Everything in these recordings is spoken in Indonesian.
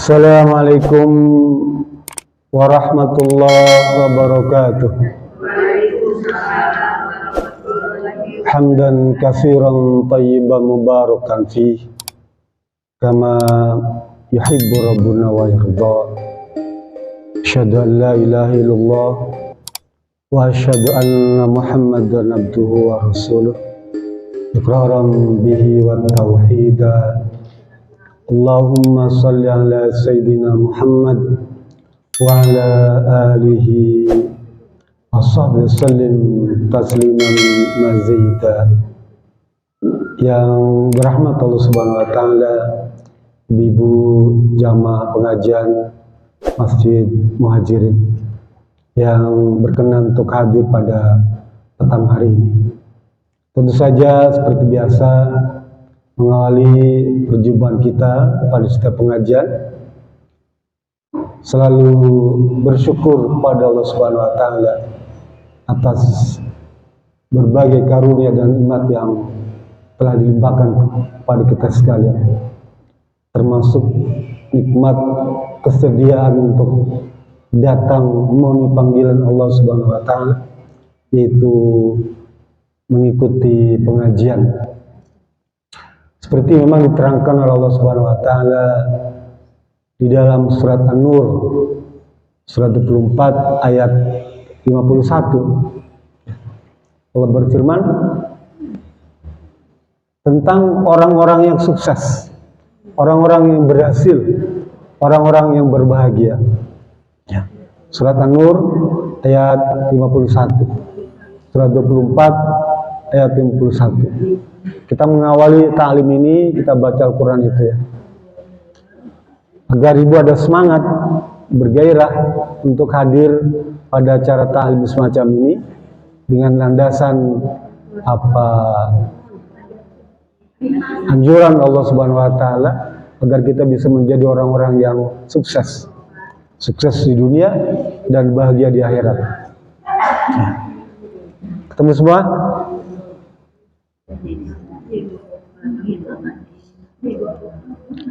Assalamualaikum warahmatullahi wabarakatuh. Hamdan katsiran thayyiban mubarakan fi kama yuhibbu rabbuna wa yarda. Asyhadu an la ilaha illallah wa asyhadu anna Muhammadan abduhu wa rasuluh iqraran bihi wa tauhida. Allahumma salli ala Sayyidina Muhammad wa ala alihi wa sahbihi sallim tasliman mazida. Yang berahmat Allah Subhanahu wa Ta'ala, ibu jamaah pengajian Masjid Muhajirin yang berkenan untuk hadir pada petang hari ini. Tentu saja seperti biasa, mengawali perjumpaan kita pada setiap pengajian, selalu bersyukur kepada Allah Subhanahu wa Ta'ala atas berbagai karunia dan nikmat yang telah dilimpahkan kepada kita sekalian, termasuk nikmat kesediaan untuk datang memenuhi panggilan Allah Subhanahu wa Ta'ala, yaitu mengikuti pengajian. Seperti memang diterangkan oleh Allah Subhanahu wa Ta'ala di dalam surat An-Nur, surat 24 ayat 51. Allah berfirman tentang orang-orang yang sukses, orang-orang yang berhasil, orang-orang yang berbahagia. Surat An-Nur ayat 51, surat 24 ayat 51. Kita mengawali ta'lim ini, kita baca Al-Quran itu ya, agar ibu ada semangat, bergairah untuk hadir pada acara ta'lim semacam ini dengan landasan apa anjuran Allah Subhanahu wa Ta'ala, agar kita bisa menjadi orang-orang yang sukses di dunia dan bahagia di akhirat. Ketemu semua?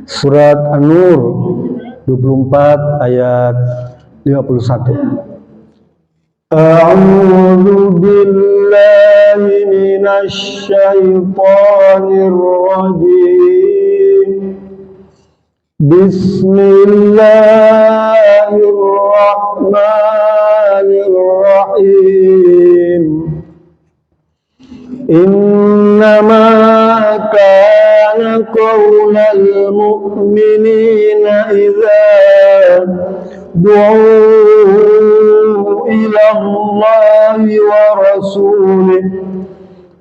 Surat An-Nur 24 ayat 51. A'udzu billahi minasy syaithanir rajim. Bismillahirrahmanirrahim. Innama kana qaulal mu'minina idza du'u ila Allahi wa rasulihi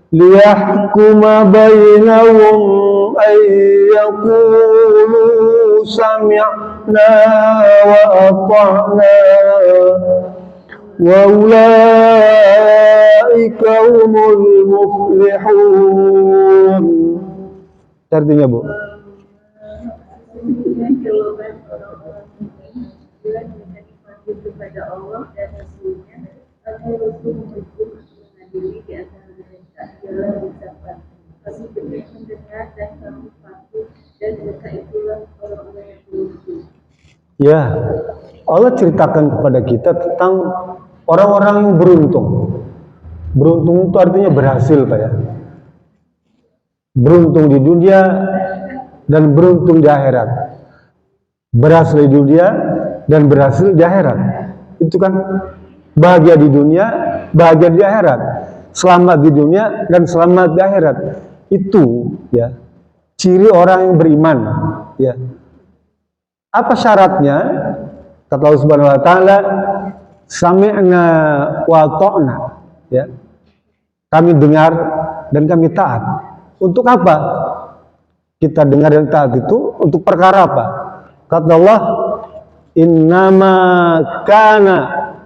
liyahkuma bainahum ay yaqulu sami'na wa ata'na wa ulaika humul muflihun. Artinya Bu, kepada Allah dan Rasulnya, agar Rasul mengadili di antara mereka adalah ucapan kamu benar mendengar dan kamu patuh, dan mereka itulah orang-orang yang beruntung. Ya, Allah ceritakan kepada kita tentang orang-orang yang beruntung. Beruntung itu artinya berhasil, Pak ya. Beruntung di dunia dan beruntung di akhirat. Berhasil di dunia dan berhasil di akhirat. Itu kan bahagia di dunia, bahagia di akhirat. Selamat di dunia dan selamat di akhirat. Itu ya ciri orang yang beriman, ya. Apa syaratnya? Kata Allah Subhanahu wa Ta'ala, sami'na wa ta'na, ya. Kami dengar dan kami taat. Untuk apa kita dengar dan taat itu? Untuk perkara apa? Kata Allah, innama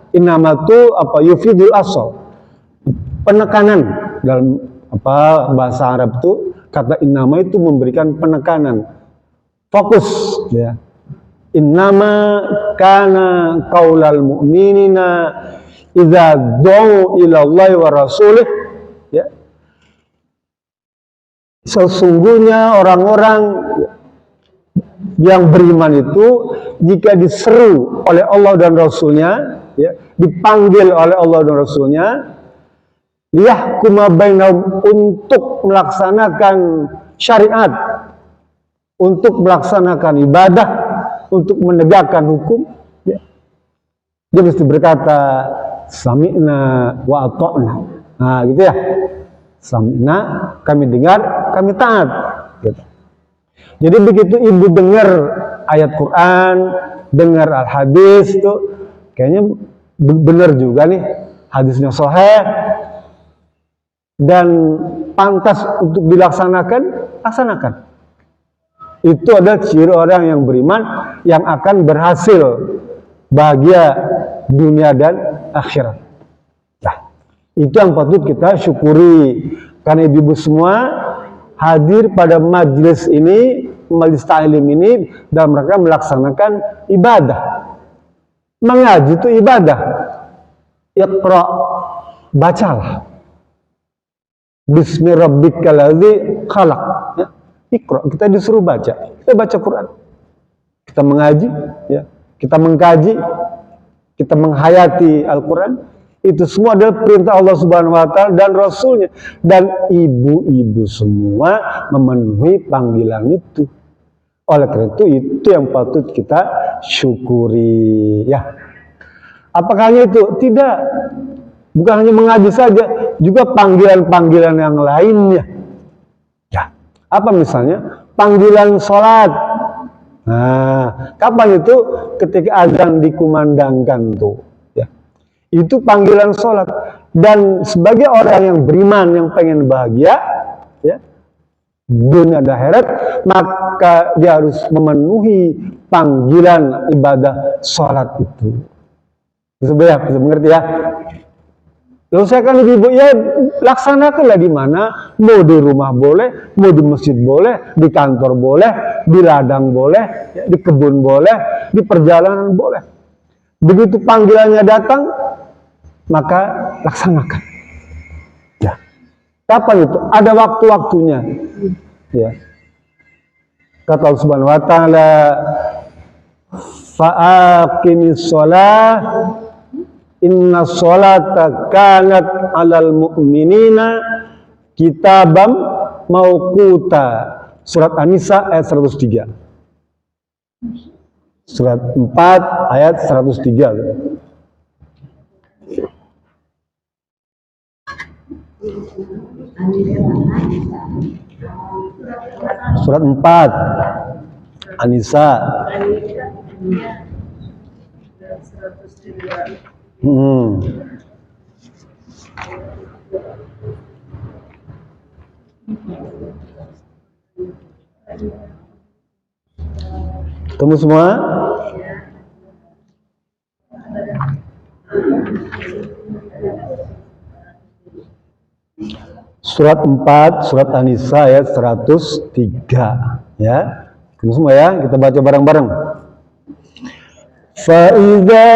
itu apa? Yufidul asal. Penekanan dalam apa bahasa Arab itu, kata innama itu memberikan penekanan, fokus, ya. Innama kana qaulal mu'minina idza du'u ila Allah wa rasulih, ya. Sesungguhnya orang-orang yang beriman itu jika diseru oleh Allah dan Rasulnya, ya, dipanggil oleh Allah dan Rasulnya, liyahkuma bainahum, untuk melaksanakan syariat, untuk melaksanakan ibadah, untuk menegakkan hukum, ya, dia mesti berkata sami'na wa ata'na. Nah, gitu ya. Sami'na, kami dengar, kami taat. Gitu. Jadi begitu ibu dengar ayat Quran, dengar al-hadis, itu kayaknya benar juga nih, hadisnya sahih dan pantas untuk dilaksanakan, laksanakan. Itu adalah ciri orang yang beriman yang akan berhasil bahagia dunia dan akhirat. Nah, itu yang patut kita syukuri, karena ibu-ibu semua hadir pada majelis ini, majelis ta'lim ini dalam rangka melaksanakan ibadah. Mengaji itu ibadah. Iqra, bacalah. Bismi rabbikal ladzi khalaq. Ya. Iqra, kita disuruh baca. Kita baca Quran. Kita mengaji, ya. Kita mengkaji, kita menghayati Al-Quran. Itu semua adalah perintah Allah Subhanahu wa Ta'ala dan Rasulnya. Dan ibu-ibu semua memenuhi panggilan itu. Oleh karena itu yang patut kita syukuri. Ya. Apakah hanya itu? Tidak. Bukan hanya mengaji saja, juga panggilan-panggilan yang lainnya. Ya. Apa misalnya? Panggilan sholat. Nah, kapan itu? Ketika azan dikumandangkan tuh. Ya. Itu panggilan sholat. Dan sebagai orang yang beriman, yang pengen bahagia, ya, dunia dan akhirat, maka dia harus memenuhi panggilan ibadah sholat itu. Bisa mengerti ya? Lalu saya kan ibu-ibu, ya laksanakanlah di mana, mau di rumah boleh, mau di masjid boleh, di kantor boleh, di ladang boleh, ya, di kebun boleh, di perjalanan boleh. Begitu panggilannya datang, maka laksanakan. Ya. Kapan itu? Ada waktu-waktunya. Ya. Kata Allah Subhanahu wa Ta'ala, fa'aqimis shalah inna sholata kanat alal mu'minina kitabam mauquta. Surat An-Nisa ayat 103. Surat 4 ayat 103. Surat 4 An-Nisa. Ketemu semua? Surat 4, surat An-Nisa ayat 103. Ya. Ketemu semua ya? Kita baca bareng-bareng. فَإِذَا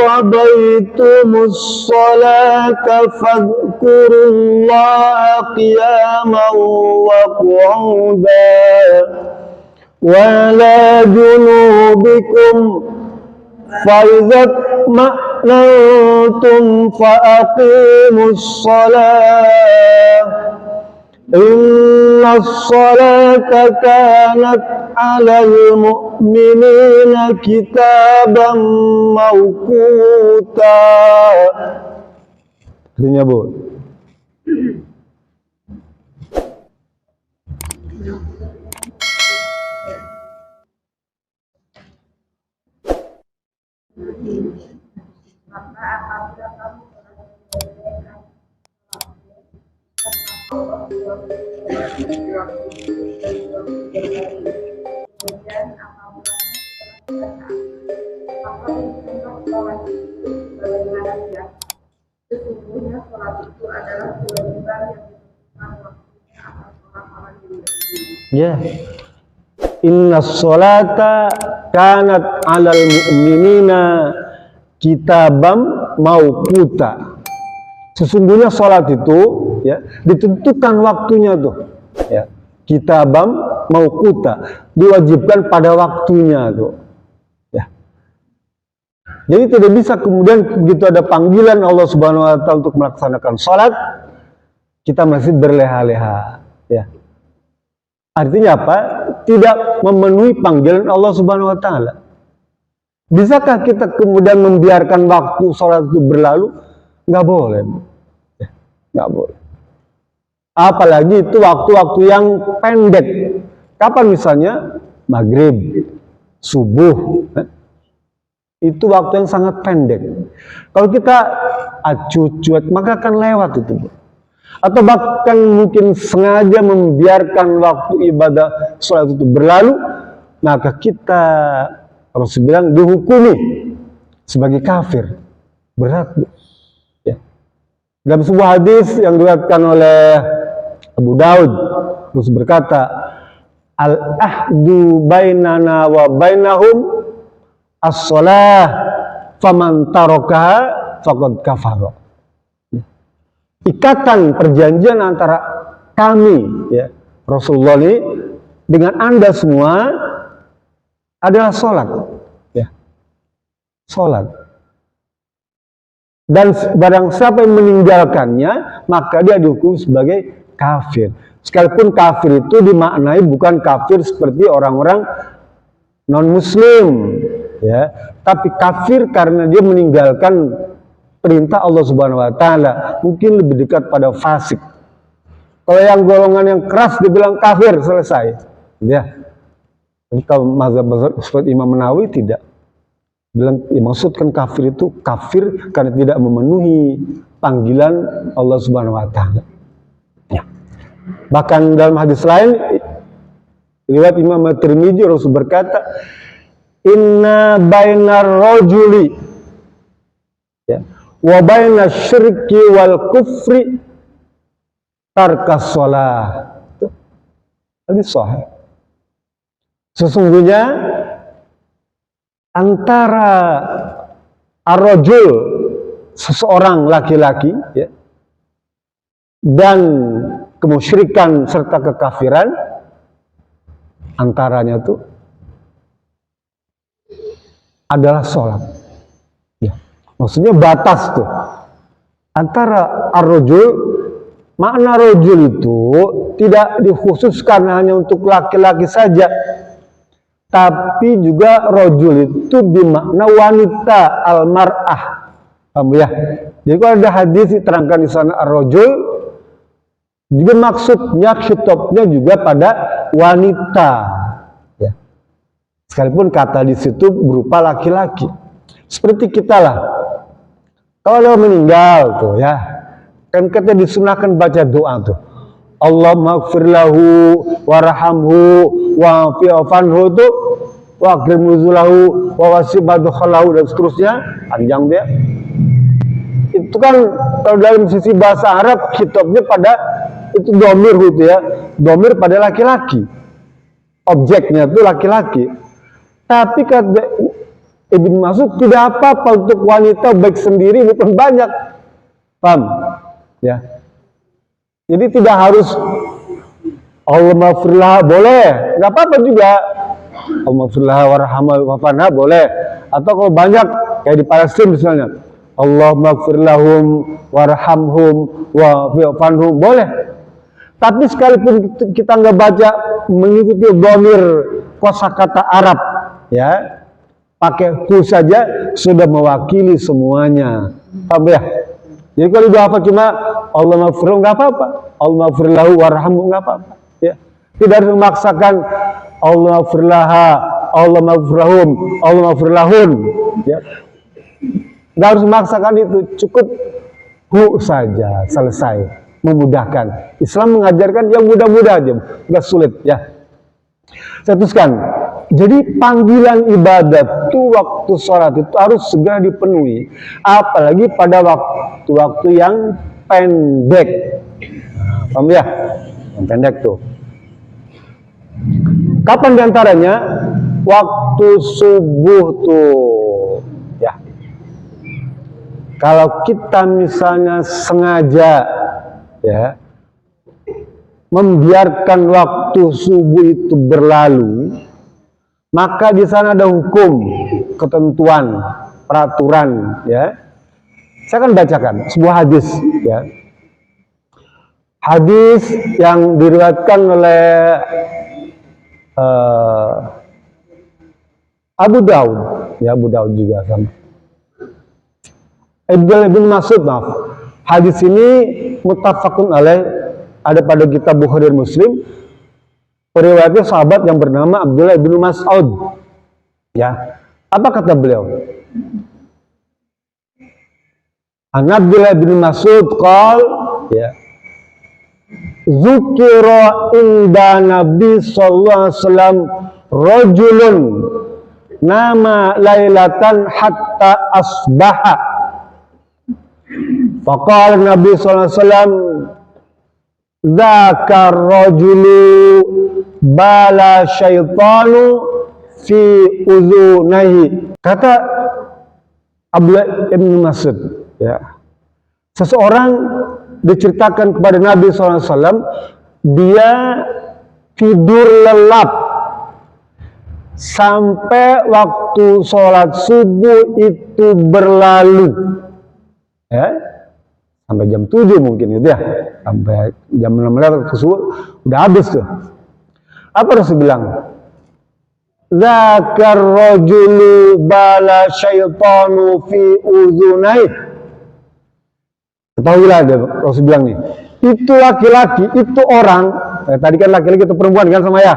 قَضَيْتُمُ الصَّلَاةَ فَاذْكُرُوا اللَّهَ قِيَامًا وَقُعُودًا وَعَلَى جُنُوبِكُمْ فَإِذَا اطْمَأْنَنْتُمْ فَأَقِيمُوا الصَّلَاةَ إِنَّ الصَّلَاةَ كَانَتْ عَلَى الْمُؤْمِنِينَ كِتَابًا مَوْقُوتًا. Artinya, Bu? Sesungguhnya sholat itu adalah kewajiban yang dilakukan waktunya atas orang-orang yang beriman. Ya. Inna sholata kanat alal mu'minina kitabam mauquta. Sesungguhnya sholat itu, ya, ditentukan waktunya tuh. Ya. Kitabam mauquta, diwajibkan pada waktunya tuh. Ya. Jadi tidak bisa kemudian begitu ada panggilan Allah Subhanahu wa taala untuk melaksanakan sholat, kita masih berleha-leha, ya. Artinya apa? Tidak memenuhi panggilan Allah Subhanahu wa taala. Bisakah kita kemudian membiarkan waktu sholat itu berlalu? Nggak boleh. Ya, nggak boleh. Apalagi itu waktu-waktu yang pendek. Kapan misalnya? Maghrib, subuh. Itu waktu yang sangat pendek. Kalau kita cuek, maka akan lewat itu. Atau bahkan mungkin sengaja membiarkan waktu ibadah sholat itu berlalu, maka kita harus bilang dihukumi sebagai kafir. Berat. Ya. Dalam sebuah hadis yang diriwayatkan oleh Abu Daud, terus berkata, al-ahdu bainana wa bainahum as-shalah faman tarakaha faqad kafara. Ikatan perjanjian antara kami, ya, Rasulullah ini dengan Anda semua adalah sholat, ya, sholat. Dan barang siapa yang meninggalkannya, maka dia dihukum sebagai kafir. Sekalipun kafir itu dimaknai bukan kafir seperti orang-orang non-muslim, ya, tapi kafir karena dia meninggalkan perintah Allah Subhanahu wa taala, mungkin lebih dekat pada fasik. Kalau yang golongan yang keras dibilang kafir, selesai. Ya. Kalau mazhab seperti Imam Nawawi tidak. Bilang ya, maksudkan kafir itu kafir karena tidak memenuhi panggilan Allah Subhanahu wa taala. Ya. Bahkan dalam hadis lain riwayat Imam Tirmidzi, Rasul berkata, "Inna bainar rajuli, ya, wa baina syirki wal kufri tarkas shalah." Ini sahih. Sesungguhnya antara ar-rajul, seseorang laki-laki, ya, dan kemusyrikan serta kekafiran, antaranya itu adalah sholat. Ya. Maksudnya batas tuh antara ar-rajul, makna rajul itu tidak dikhususkan hanya untuk laki-laki saja, tapi juga rajul itu bermakna wanita, al-mar'ah. Paham ya? Jadi kalau ada hadis diterangkan di sana ar-rajul, juga maksudnya khitabnya juga pada wanita. Ya. Sekalipun kata di situ berupa laki-laki. Seperti kita lah. Kalau meninggal tuh ya, kan kita disunahkan baca doa tuh. Allahumma ighfir lahu warhamhu wa'afi'anhu itu wa akrim nuzulahu wa wasi' madkhalahu dan seterusnya, panjang dia. Itu kan kalau dalam sisi bahasa Arab khitabnya pada itu domir gitu ya, domir pada laki-laki, objeknya itu laki-laki. Tapi kata Ibnu Mas'ud tidak apa-apa untuk wanita baik sendiri maupun banyak, paham ya. Jadi tidak harus Allahumma firlah, boleh, nggak apa-apa juga. Allahumma firlah warhamha boleh. Atau kalau banyak kayak di Palestina misalnya, Allahumma firlahum warhamhum wa'afi'anhum, boleh. Tapi sekalipun kita nggak baca mengikuti dhamir kosakata Arab, ya, pakai ku saja sudah mewakili semuanya, paham ya? Jadi kalau apa cuma Allah maghfirlahu nggak apa-apa, Allah maghfirlahu warhamhu nggak apa-apa, ya. Tidak harus memaksakan Allah maghfirlaha, Allah maghfirlahum, Allah maghfirlahun, ya. Nggak harus memaksakan itu, cukup hu saja, selesai, memudahkan. Islam mengajarkan yang mudah-mudah aja, nggak sulit, ya. Saya teruskan. Jadi panggilan ibadat itu waktu sholat itu harus segera dipenuhi, apalagi pada waktu-waktu yang pendek. Paham ya? Yang pendek tuh. Kapan diantaranya? Waktu subuh tuh, ya. Kalau kita misalnya sengaja, ya, membiarkan waktu waktu subuh itu berlalu, maka di sana ada hukum, ketentuan, peraturan, ya. Saya akan bacakan sebuah hadis, ya. Hadis yang diriwayatkan oleh Abu Daud, ya, Abu Daud juga sama. Abdullah bin Mas'ud, maaf. Hadis ini muttafaqun alaih, ada pada kitab Bukhari dan Muslim. Periwayatnya sahabat yang bernama Abdullah bin Mas'ud. Ya, apa kata beliau? An Abdullah bin Mas'ud qal, ya, Zukira inda Nabi sallallahu alaihi wasallam rajulun nama lailatan hatta asbaha. Faqala Nabi sallallahu alaihi wasallam dzakar rajulu bala syaitanu fi udhunaihi. Kata Abdullah bin Mas'ud, ya, seseorang diceritakan kepada Nabi SAW, dia tidur lelap sampai waktu sholat subuh itu berlalu, ya, sampai jam 7 mungkin gitu ya, sampai jam 6 waktu subuh udah habis tuh. Apa Rasul bilang? Zakar rajulu bala syaitanu fi udhunaihi. Ketahuilah, Rasul bilang nih, itu laki-laki, itu orang, tadi kan laki-laki itu perempuan kan sama ya,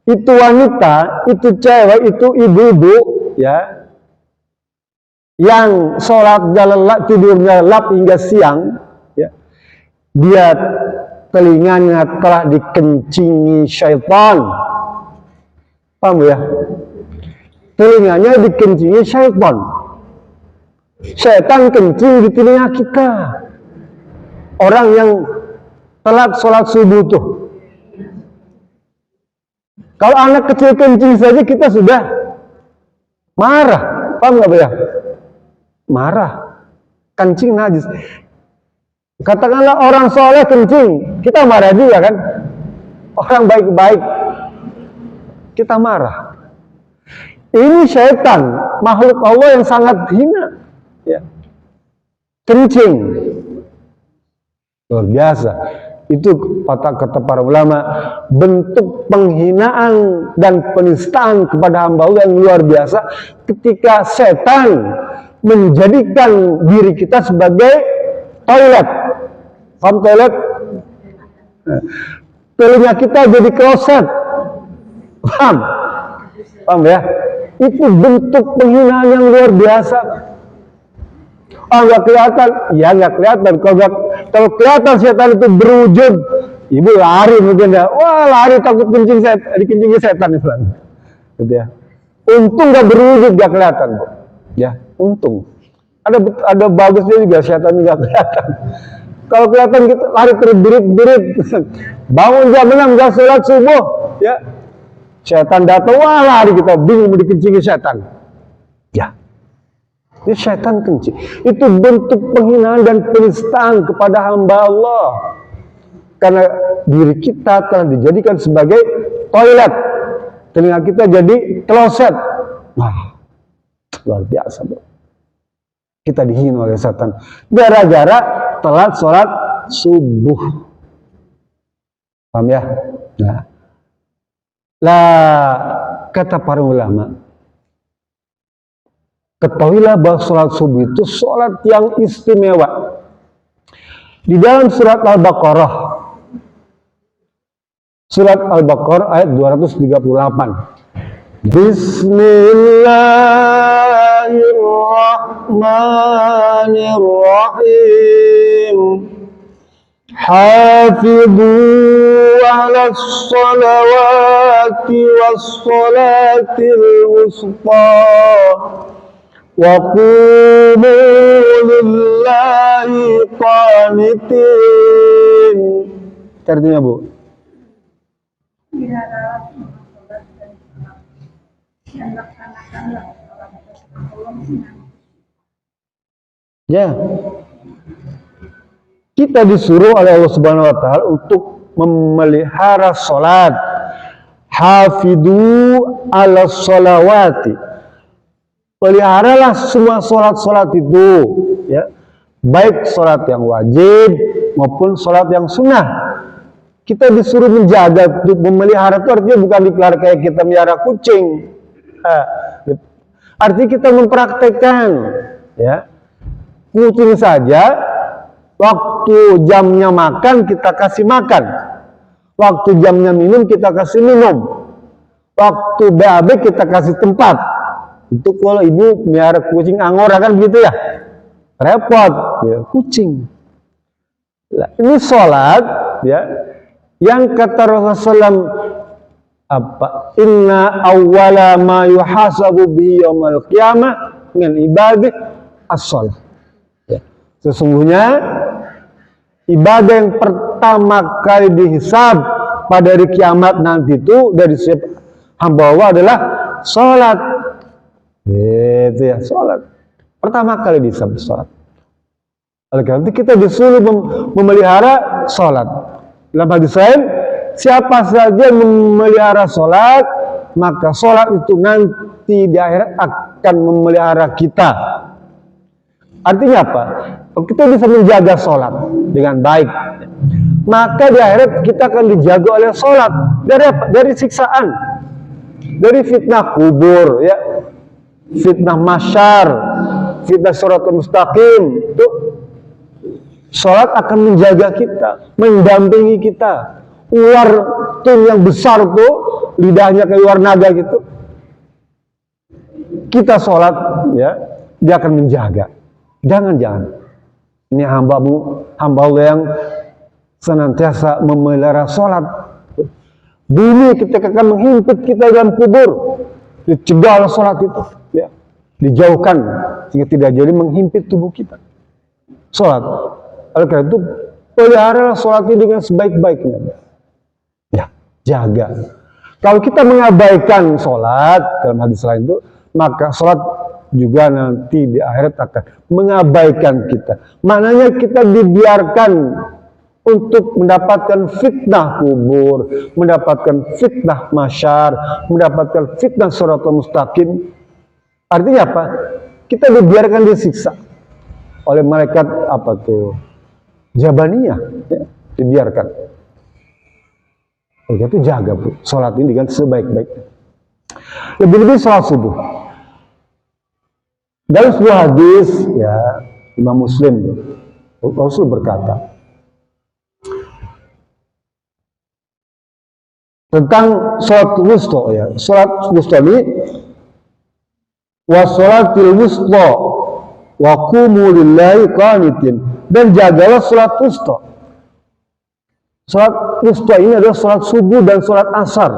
itu wanita, itu cewek, itu ibu-ibu, ya, yang sholat lelap, tidurnya lelap hingga siang, ya, dia telinganya telah dikencingi syaitan. Paham ya? Telinganya dikencingi syaitan. Syaitan kencing di telinga kita. Orang yang telat sholat subuh tuh. Kalau anak kecil kencing saja kita sudah marah. Paham nggak ya? Marah. Kencing najis. Katakanlah orang soleh kencing, kita marah juga kan? Orang baik-baik, kita marah. Ini syaitan, makhluk Allah yang sangat hina, ya. Kencing, luar biasa. Itu kata para ulama, bentuk penghinaan dan penistaan kepada hamba Allah yang luar biasa ketika setan menjadikan diri kita sebagai toilet. Paham toilet? Telinga kita jadi kloset. Paham? Paham ya? Itu bentuk penghinaan yang luar biasa. Oh, nggak kelihatan? Ya nggak kelihatan. Kalau kelihatan setan itu berwujud, ibu lari mungkin ya. Wah, lari takut kencing setan, dikencingi setan itu. Gitu ya. Untung nggak berwujud, nggak kelihatan, Bu. Ya, untung. Ada bagusnya juga, setan nggak kelihatan. Kalau kelihatan kita lari terbirit-birit, bangun jam 6 nggak sholat subuh, ya. Setan datang, wah lari kita, bingung mau dikencingi setan. Ya. Ini setan kencing. Itu bentuk penghinaan dan penistaan kepada hamba Allah. Karena diri kita telah dijadikan sebagai toilet. Telinga kita jadi kloset. Wah, luar biasa, Bu. Kita dihina oleh setan. Gara-gara telat sholat subuh. Paham ya? Nah. Lah, kata para ulama, ketahuilah bahwa sholat subuh itu sholat yang istimewa. Di dalam surat Al-Baqarah, ayat 238. Bismillahirrahmanirrahim. Hafidhu ala salawati wassalatil wusta wa qumu lillahi qanitin. Artinya, Bu, ya, kita disuruh oleh Allah Subhanahu wa Ta'ala untuk memelihara sholat. Hafidhu ala sholawati. Peliharalah semua sholat-sholat itu, ya. Baik sholat yang wajib maupun sholat yang sunnah. Kita disuruh menjaga, untuk memelihara itu artinya bukan dipelihara kayak kita melihara kucing. Artinya kita mempraktekkan, ya. Kucing saja, waktu jamnya makan kita kasih makan. Waktu jamnya minum kita kasih minum. Waktu BAB kita kasih tempat. Itu kalau ibu melihara kucing angora kan begitu ya. Repot ya, kucing. Nah, ini sholat ya. Yang kata Rasulullah SAW, apa? Inna awwala ma yuhasabu bihi yaumal qiyamah min ibadih as-sholat. Ya. Sesungguhnya ibadah yang pertama kali dihisab pada hari kiamat nanti itu dari hamba Allah adalah sholat. Itu ya, sholat. Pertama kali dihisab sholat. Oleh karena itu kita disuruh memelihara sholat. Dalam hadis lain, siapa saja memelihara sholat, maka sholat itu nanti di akhirat akan memelihara kita. Artinya apa? Kita bisa menjaga sholat dengan baik, maka di akhirat kita akan dijaga oleh sholat. Dari apa? Dari siksaan, dari fitnah kubur, ya, fitnah masyar, fitnah shiratal mustaqim. Itu sholat akan menjaga kita, mendampingi kita. Ular tuh yang besar tuh, lidahnya kayak ular naga gitu. Kita sholat, ya, dia akan menjaga. Jangan. Ini hamba Allah yang senantiasa memelihara sholat. Dulu ketika akan menghimpit kita dalam kubur, dicegah sholat itu, ya, dijauhkan sehingga tidak jadi menghimpit tubuh kita. Sholat. Oleh karena itu, pelihara sholat itu dengan sebaik-baiknya. Ya, jaga. Kalau kita mengabaikan sholat dalam hadis lain itu, maka sholat juga nanti di akhirat akan mengabaikan kita. Maknanya kita dibiarkan untuk mendapatkan fitnah kubur, mendapatkan fitnah masyar, mendapatkan fitnah shiratal mustaqim. Artinya apa? Kita dibiarkan disiksa oleh malaikat apa tuh? Jabaniyah, ya, dibiarkan. Oleh itu jaga Bu, sholat ini dengan sebaik-baiknya. Lebih-lebih sholat subuh. Dalam sebuah hadis, ya, Imam Muslim, Rasul berkata tentang sholat wusta, ya, sholat wusta ini, wa sholatil wusta wa qumu lillahi qanitin, dan jagalah sholat wusta. Sholat wusta ini adalah sholat subuh dan sholat asar.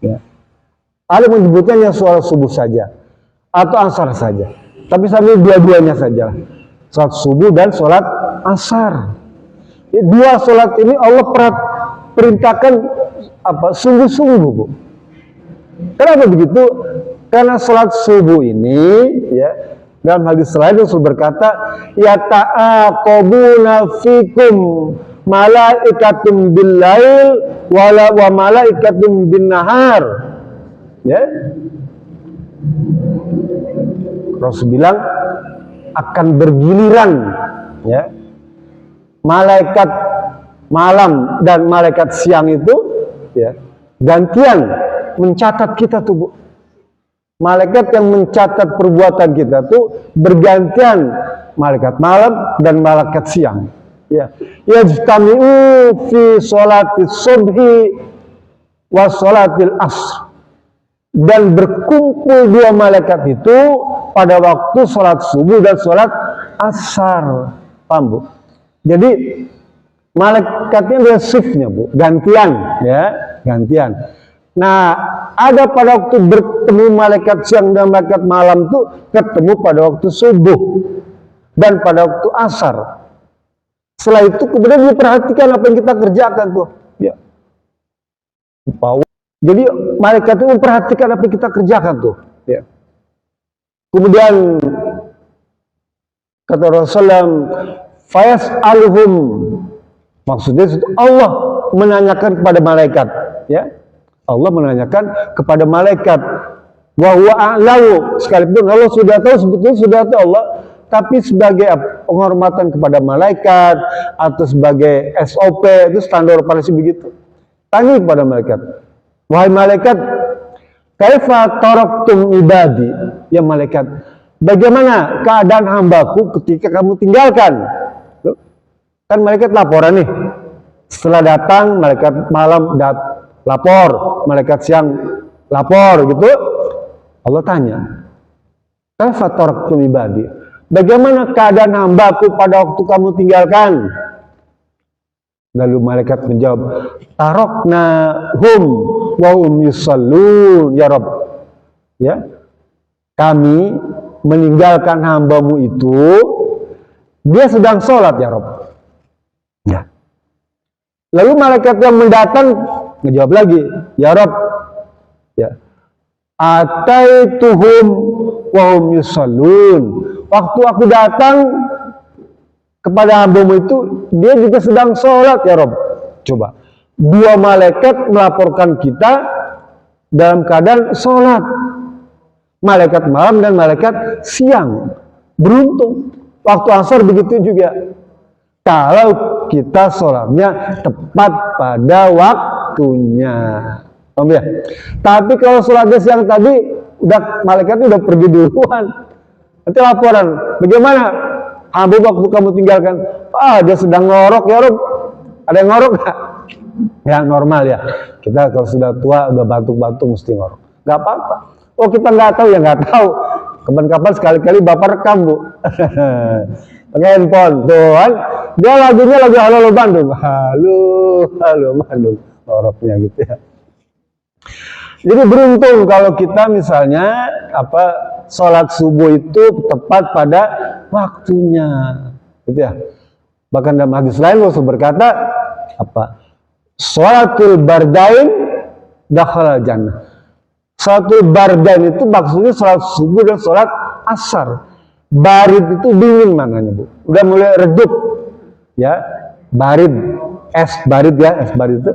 Ya. Ada menyebutnya yang sholat subuh saja atau asar saja. Tapi sambil dua-duanya saja. Sholat subuh dan sholat asar. Dua sholat ini Allah perintahkan apa? Sungguh-sungguh, Bu. Kenapa begitu? Karena sholat subuh ini, ya, dalam hadis lain Rasul berkata, ya ta'aqabuna fikum malaikatum bil-lail wa malaikatum bin-nahar. Ya. Rasul bilang akan bergiliran, ya, malaikat malam dan malaikat siang itu, ya, gantian mencatat kita tuh, Bu. Malaikat yang mencatat perbuatan kita tuh bergantian, malaikat malam dan malaikat siang. Ya, yajtami'u fi sholatis subhi wa sholatil asr, dan berkumpul dua malaikat itu pada waktu sholat subuh dan sholat asar. Paham, Bu? Jadi malaikatnya adalah shiftnya, Bu, gantian, ya, gantian. Nah, ada pada waktu bertemu malaikat siang dan malaikat malam tuh ketemu pada waktu subuh dan pada waktu asar. Setelah itu kemudian diperhatikan apa yang kita kerjakan tuh, ya. Jadi malaikat itu memperhatikan apa yang kita kerjakan tuh, ya. Kemudian kata Rasulullah, fayas'aluhum, maksudnya itu Allah menanyakan kepada malaikat, ya. Allah menanyakan kepada malaikat, wa huwa a'lamu, sekalipun Allah sudah tahu, sebetulnya sudah tahu Allah, tapi sebagai penghormatan kepada malaikat atau sebagai SOP, itu standar operasi begitu. Tanya kepada malaikat, wahai malaikat, kaifa taraktum ibadi, ya malaikat, bagaimana keadaan hambaku ketika kamu tinggalkan? Kan malaikat laporan nih, setelah datang malaikat malam lapor, malaikat siang lapor gitu. Allah tanya, kaifa taraktum ibadi, bagaimana keadaan hambaku pada waktu kamu tinggalkan? Lalu malaikat menjawab, tarokna hum wa hum yusallun ya Rabb. Ya, kami meninggalkan hambamu itu, dia sedang sholat ya Rabb. Ya. Lalu malaikat yang mendatang menjawab lagi, ya Rabb. Ya. Ataituhum wa hum yusallun. Waktu aku datang kepada hambamu itu, dia juga sedang sholat ya Rob. Coba, dua malaikat melaporkan kita dalam keadaan sholat, malaikat malam dan malaikat siang. Beruntung waktu asar begitu juga, kalau kita sholatnya tepat pada waktunya. Ya. Tapi kalau sholatnya siang tadi, malaikatnya udah pergi duluan, nanti laporan, bagaimana Abu waktu kamu tinggalkan? Dia sedang ngorok ya Rob. Ada yang ngorok gak? Ya normal ya. Kita kalau sudah tua, udah batuk-batuk mesti ngorok. Gak apa-apa. Oh kita nggak tahu ya nggak tahu. Kapan-kapan sekali-kali bapak rekam bu. Pakai handphone tuh kan. Dia lagunya lagu halo Bandung. Halo Bandung. Ngoroknya gitu ya. Jadi beruntung kalau kita misalnya sholat subuh itu tepat pada waktunya, gitu ya. Bahkan dalam hadis lain Rasul berkata, sholatul bardain dakhala jannah. Sholatul bardain itu maksudnya sholat subuh dan sholat asar. Barid itu dingin maknanya bu, udah mulai redup, ya. Barid, es barid ya, es barid itu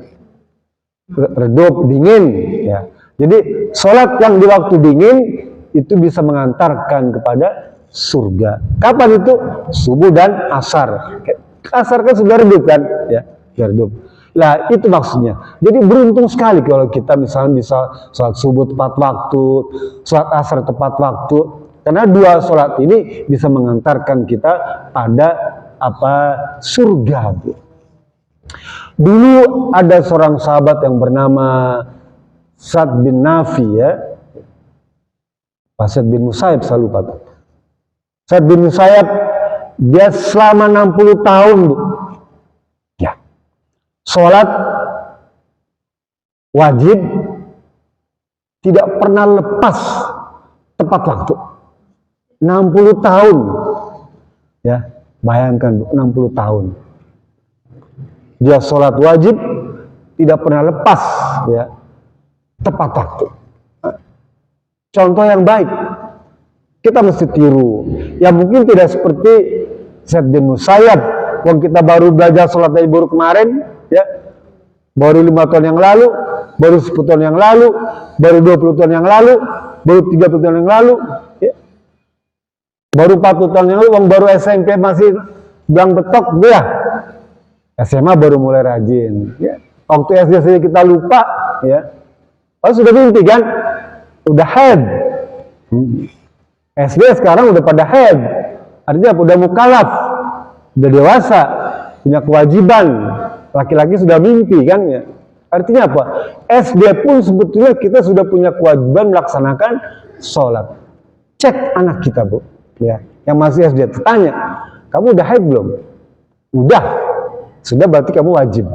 redup dingin, ya. Jadi sholat yang di waktu dingin itu bisa mengantarkan kepada surga. Kapan itu? Subuh dan asar. Asar kan sudah redup kan? Ya, sudah redup. Nah, itu maksudnya. Jadi beruntung sekali kalau kita misalnya bisa sholat subuh tepat waktu, sholat asar tepat waktu. Karena dua sholat ini bisa mengantarkan kita pada surga. Dulu ada seorang sahabat yang bernama Sa'd bin Nafi ya. Sa'd bin Musayyab saya lupa. Sa'd bin Musayyab dia selama 60 tahun bu, ya, sholat wajib tidak pernah lepas tepat waktu. 60 tahun, ya, bayangkan bu, 60 tahun dia sholat wajib tidak pernah lepas, ya, tepat waktu. Contoh yang baik kita mesti tiru. Ya mungkin tidak seperti Sa'd bin Musayyab, yang kita baru belajar sholat dari baru kemarin, ya, baru 5 tahun yang lalu, baru 10 tahun yang lalu, baru 20 tahun yang lalu, baru 30 tahun yang lalu, ya, baru 40 tahun yang lalu, yang baru SMP masih bilang betok, ya, SMA baru mulai rajin, ya. Waktu SD saja kita lupa, ya. Oh sudah mimpi kan? Udah head. SD sekarang udah pada head. Artinya udah mukallaf, udah dewasa, punya kewajiban. Laki-laki sudah mimpi kan ya. Artinya apa? SD pun sebetulnya kita sudah punya kewajiban melaksanakan sholat. Cek anak kita bu, ya, yang masih SD. Tanya, kamu udah head belum? Udah. Sudah berarti kamu wajib.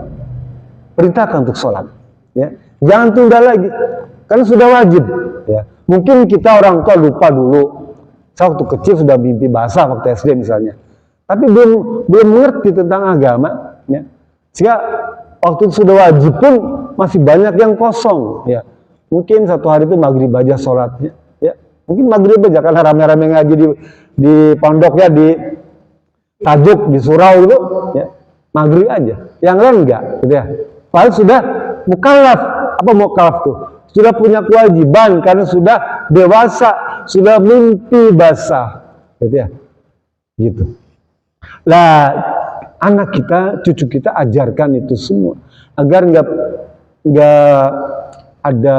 Perintahkan untuk sholat. Ya. Jangan tunda lagi, karena sudah wajib. Ya. Mungkin kita orang tua lupa dulu. Saya waktu kecil sudah mimpi basah waktu SD misalnya, tapi belum mengerti tentang agama. Ya. Sehingga waktu itu sudah wajib pun masih banyak yang kosong. Ya. Mungkin satu hari itu maghrib aja sholatnya. Ya. Mungkin maghrib aja karena rame-rame ngaji di pondok ya, di Tajuk, di surau itu. Ya. Maghrib aja. Yang lain enggak, gitu ya. Padahal sudah mukallaf. Apa mukallaf tuh? Sudah punya kewajiban karena sudah dewasa, sudah mimpi basah. Gitu ya. Gitu. Lah, anak kita, cucu kita ajarkan itu semua agar nggak ada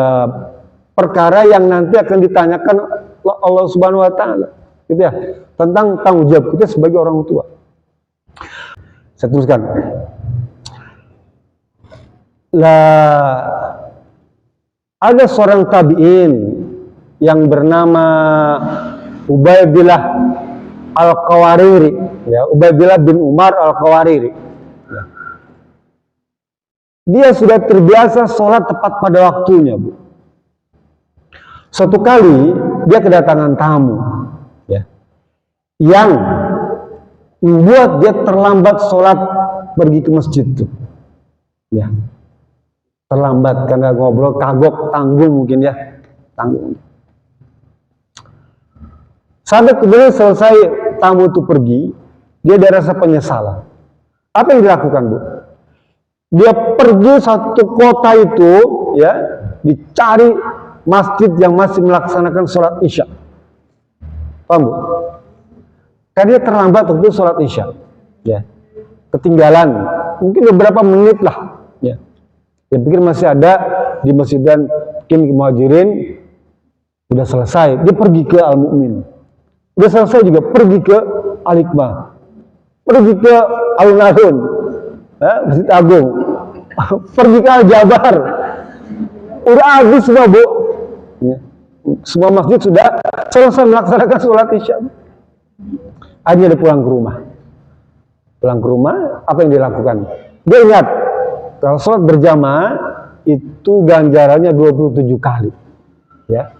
perkara yang nanti akan ditanyakan Allah Subhanahu wa taala. Gitu ya. Tentang tanggung jawab kita sebagai orang tua. Saya teruskan. Lah, ada seorang tabi'in yang bernama Ubaidillah Al-Qawariri, ya, Ubaidillah bin Umar Al-Qawariri. Ya. Dia sudah terbiasa sholat tepat pada waktunya, Bu. Suatu kali dia kedatangan tamu, ya, yang membuat dia terlambat sholat pergi ke masjid itu, ya. Terlambat karena ngobrol kagok tanggung mungkin ya, tanggung. Sampai kemudian selesai tamu itu pergi, dia ada rasa penyesalan. Apa yang dilakukan, Bu? Dia pergi satu kota itu, ya, dicari masjid yang masih melaksanakan sholat isya. Paham, Bu? Karena dia terlambat waktu sholat isya, ya, ketinggalan, mungkin beberapa menit lah, ya. Dia pikir masih ada di masjid dan mungkin Muhajirin udah selesai, dia pergi ke Al-Mu'min. Udah selesai juga pergi ke Al-Hikmah, pergi ke Alun-Alun, ya, Masjid Agung, pergi ke Al-Jabar. Udah habis semua, Bu. Ya. Semua masjid sudah selesai melaksanakan sholat isya. Akhirnya dia pulang ke rumah. Pulang ke rumah, apa yang dilakukan? Dia ingat kalau sholat berjamaah itu ganjarannya 27 kali, ya,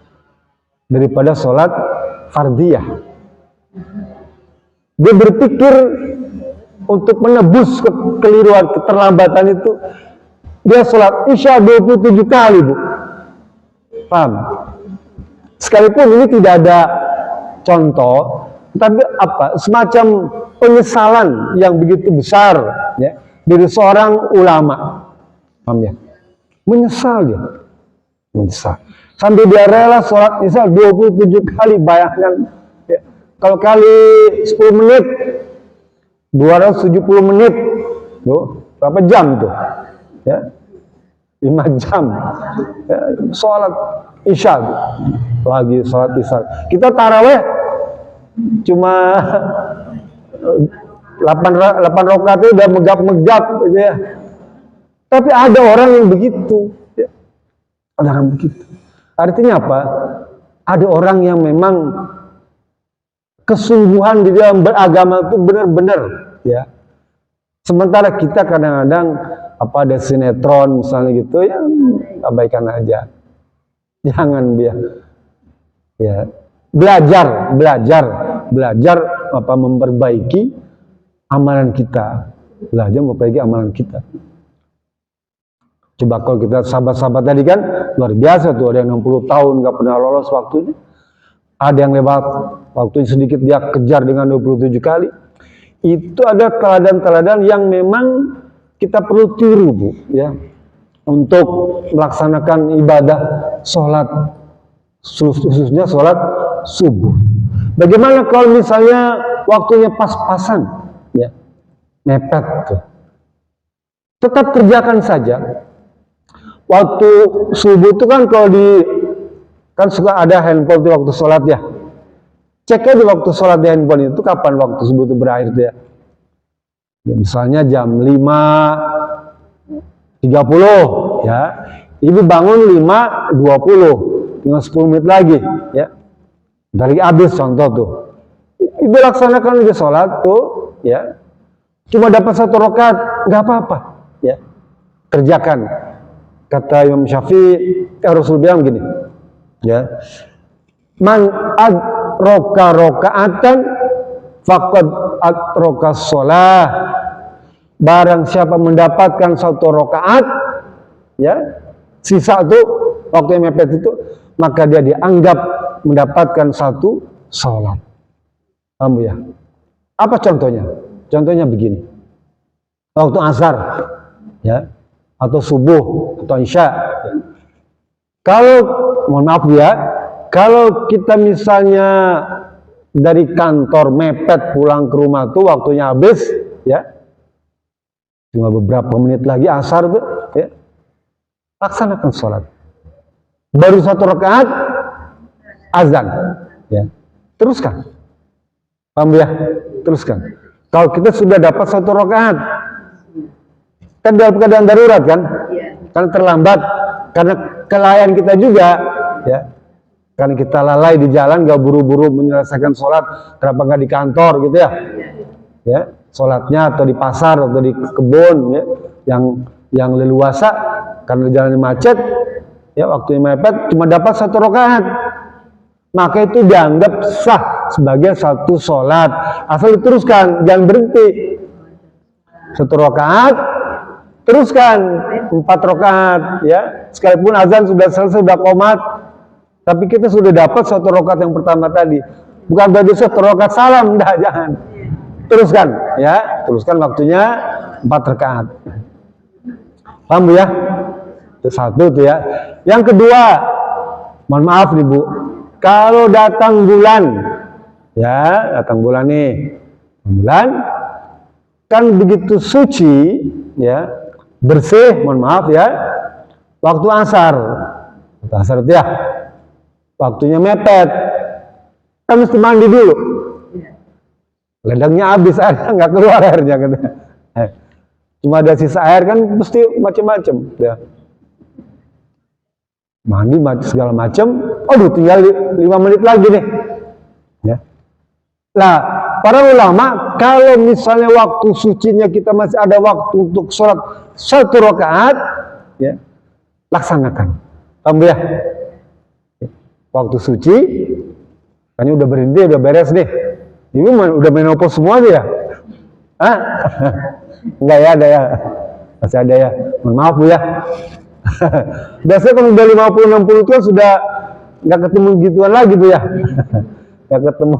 daripada sholat fardiyah. Dia berpikir untuk menebus kekeliruan, keterlambatan itu, dia sholat isya 27 kali, Bu. Paham? Sekalipun ini tidak ada contoh, tapi apa? Semacam penyesalan yang begitu besar, ya, dari seorang ulama. Paham ya? Menyesal dia. Menyesal. Sampai dia rela sholat isya 27 kali, bayangkan. Ya. Kalau kali 10 menit, 270 menit. Tuh, berapa jam tuh? Ya. 5 jam. Ya, sholat isya. Lagi sholat isya. Kita taraweh cuma 8 rakaat itu udah megap-megap, gitu ya. Tapi ada orang yang begitu, ya. Ada orang begitu. Artinya apa? Ada orang yang memang kesungguhan di dalam beragama itu benar-benar, ya. Sementara kita kadang-kadang apa ada sinetron misalnya gitu, ya abaikan aja. Jangan dia, ya, belajar apa memperbaiki amalan kita, belajar memperbaiki amalan kita. Coba kalau kita sahabat-sahabat tadi kan luar biasa tuh, ada yang 60 tahun nggak pernah lolos waktunya, ada yang lewat waktunya sedikit dia kejar dengan 27 kali. Itu ada teladan-teladan yang memang kita perlu tiru, Bu, ya, untuk melaksanakan ibadah sholat, khususnya sholat subuh. Bagaimana kalau misalnya waktunya pas-pasan, ya, mepet tuh, tetap kerjakan saja. Waktu subuh itu kan kalau kan suka ada handphone di waktu sholat, ya. Cek aja waktu sholat di handphone itu kapan waktu subuh itu berakhir, ya. Ya, misalnya jam 5.30, ya. Ibu bangun 5.20, tinggal 10 menit lagi, ya. Dari habis contoh tuh. Ibu laksanakan aja sholat tuh, ya. Cuma dapat 1 rakaat, nggak apa-apa, ya. Kerjakan. Kata Imam Syafi'i, Rasul bilang gini, ya, man adroka rokaatan faqad adroka sholah. Barang siapa mendapatkan 1 rakaat, ya, sisa itu waktu yang mepet itu, maka dia dianggap mendapatkan 1 sholat. Paham ya? Apa contohnya? Contohnya begini. Waktu asar, ya, atau subuh atau isya. Kalau mohon maaf ya, kalau kita misalnya dari kantor mepet pulang ke rumah tuh waktunya habis ya, cuma beberapa menit lagi asar tuh ya, laksanakan sholat. Baru 1 rakaat azan ya, teruskan. Paham ya? Teruskan. Kalau kita sudah dapat 1 rakaat, kan dalam keadaan darurat kan, karena terlambat, karena kelalaian kita juga ya, karena kita lalai di jalan, gak buru-buru menyelesaikan sholat, kenapa nggak di kantor gitu ya, sholatnya atau di pasar atau di kebun ya, yang leluasa karena jalan macet ya, waktunya mepet, cuma dapat 1 rakaat, maka itu dianggap sah sebagai 1 sholat, asal diteruskan, jangan berhenti. 1 rakaat teruskan 4 rakaat ya, sekalipun azan sudah selesai, sudah qomat, tapi kita sudah dapat 1 rakaat yang pertama tadi, bukan berarti 1 rakaat salam, enggak, jangan. Teruskan ya, teruskan waktunya 4 rakaat. Paham Bu ya? Itu 1 tuh ya. Yang kedua, mohon maaf nih Bu, kalau datang bulan ya, datang bulan nih, bulan kan begitu suci ya, bersih, mohon maaf ya, waktu asar itu ya, waktunya mepet, kan mesti mandi dulu, ledangnya habis, airnya nggak keluar airnya gitu. Cuma ada sisa air kan, mesti macam-macam ya, mandi segala macam. Aduh, tinggal 5 menit lagi nih ya. Nah, para ulama kalau misalnya waktu sucinya kita masih ada waktu untuk sholat 1 rakaat ya, laksanakan. Paham ya? Waktu suci kan udah berhenti, udah beres nih, ini udah menopause semua nih ya? Hah? Enggak ya, ada ya, masih ada ya, mohon maaf Bu ya. Biasanya kalau udah 50-60 itu sudah nggak ketemu gituan lagi tuh ya. Nggak ketemu.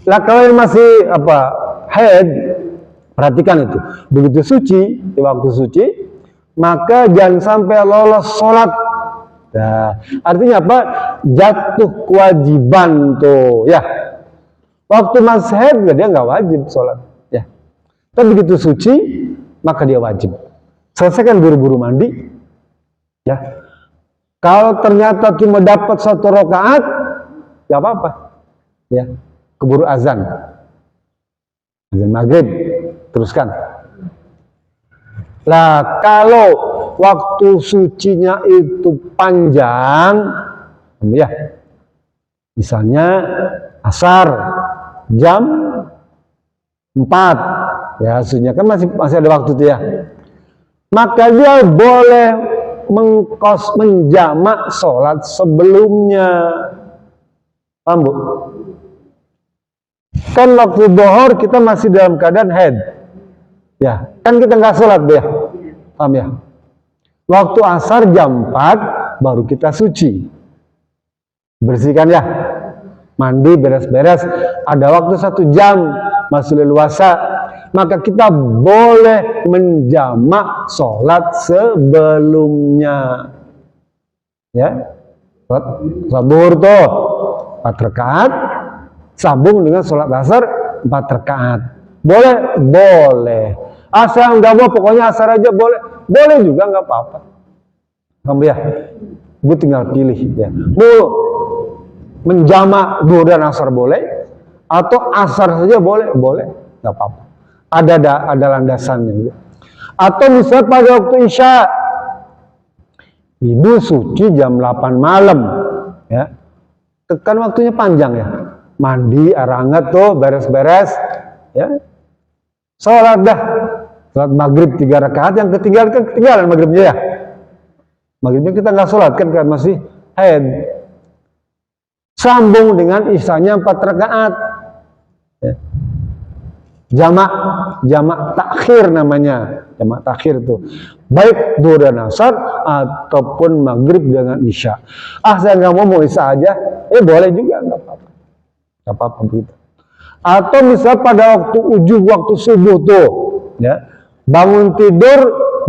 Lah kalau yang masih haid, perhatikan itu, begitu suci, di waktu suci, maka jangan sampai lolos sholat. Nah, artinya apa? Jatuh kewajiban tuh ya. Waktu masih haid dia nggak wajib sholat ya. Tapi begitu suci, maka dia wajib. Selesaikan buru-buru mandi ya. Kalau ternyata cuma dapat 1 rakaat, ya apa-apa ya, keburu azan maghrib, teruskan. Lah kalau waktu sucinya itu panjang ya, misalnya asar jam 4 ya, sucinya kan masih ada waktu tuh ya, maka dia boleh menjamak sholat sebelumnya. Paham Bu? Kan waktu zuhur kita masih dalam keadaan haid ya, kan kita nggak sholat ya, paham ya? Waktu asar jam 4 baru kita suci, bersihkan ya, mandi, beres-beres, ada waktu 1 jam masih leluasa, maka kita boleh menjamak sholat sebelumnya ya. Sholat zuhur tuh 4 rakaat, sambung dengan sholat asar 4 rakaat, boleh. Asal nggak mau, pokoknya asar aja boleh juga, nggak apa-apa. Kamu ya, gue tinggal pilih ya, mau menjamak zuhur dan asar boleh, atau asar saja boleh, nggak apa-apa. Ada landasannya. Atau misalnya pada waktu isya, ibu suci jam 8 malam ya, kan waktunya panjang ya, mandi, air hangat tuh, beres-beres ya, sholat dah, sholat maghrib 3 rakaat, yang ketinggalan maghribnya ya, maghribnya kita nggak sholat kan masih haid, sambung dengan isyanya 4 rakaat ya. Jamak takhir namanya, jamak takhir tuh, baik zuhur dan asar ataupun maghrib dengan isya. Saya nggak mau isya aja, boleh juga, nggak apa-apa begitu. Atau misal pada waktu ujung waktu subuh tuh ya, bangun tidur